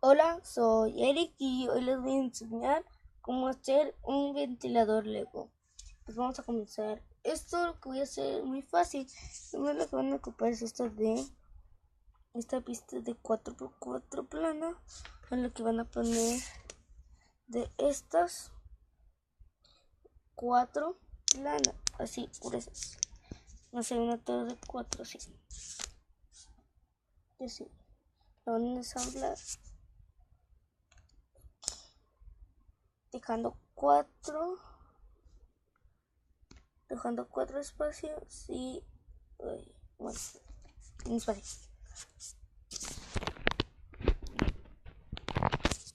Hola, soy Eric y hoy les voy a enseñar cómo hacer un ventilador Lego. Pues vamos a comenzar. Esto lo que voy a hacer es muy fácil. Primero lo que van a ocupar es esta pista de 4x4 plana. Es lo que van a poner de estas 4 planas, así gruesas. No sé, una torre de 4 así. Y así. La van a ensamblar. Dejando cuatro espacios y bueno, un espacio.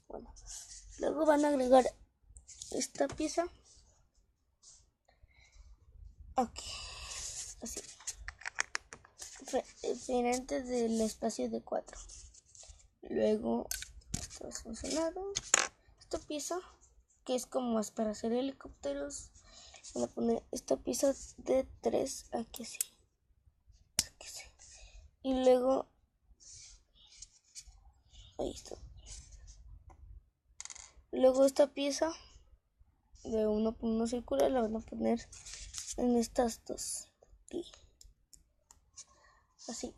Bueno, luego van a agregar esta pieza aquí, así, diferente del espacio de 4. Luego esto es funcionado. Esta pieza que es como más para hacer helicópteros, van a poner esta pieza de 3 aquí así. Y luego ahí está. Luego esta pieza de 1x1 circular la van a poner en estas dos aquí, así.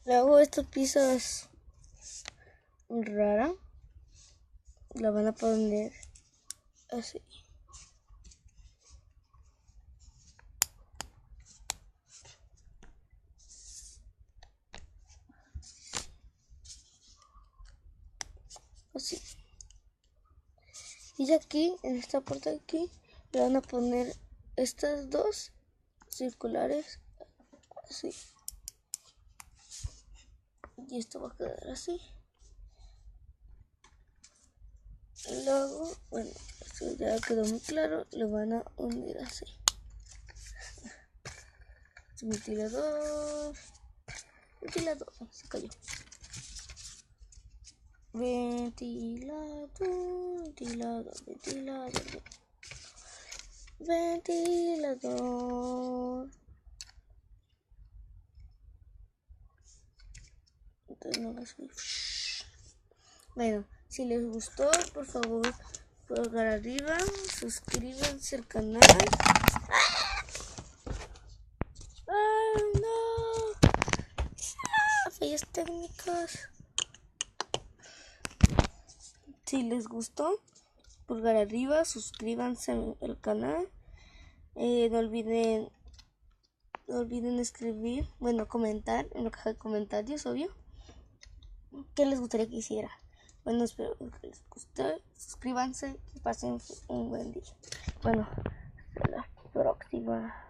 Luego esta pieza es rara, la van a poner así. Así. Y aquí, en esta parte de aquí, le van a poner estas dos circulares, así. Y esto va a quedar así. Y luego, bueno, esto ya quedó muy claro, lo van a unir así. Ventilador, se cayó. Ventilador. Entonces no las voy. Bueno, si les gustó, por favor, pulgar arriba, suscríbanse al canal. No, fallas técnicas. Si les gustó, pulgar arriba, suscríbanse al canal. No olviden escribir, comentar en la caja de comentarios, obvio, qué les gustaría que hiciera. Bueno, espero que les guste. Suscríbanse y pasen un buen día. Bueno, hasta la próxima.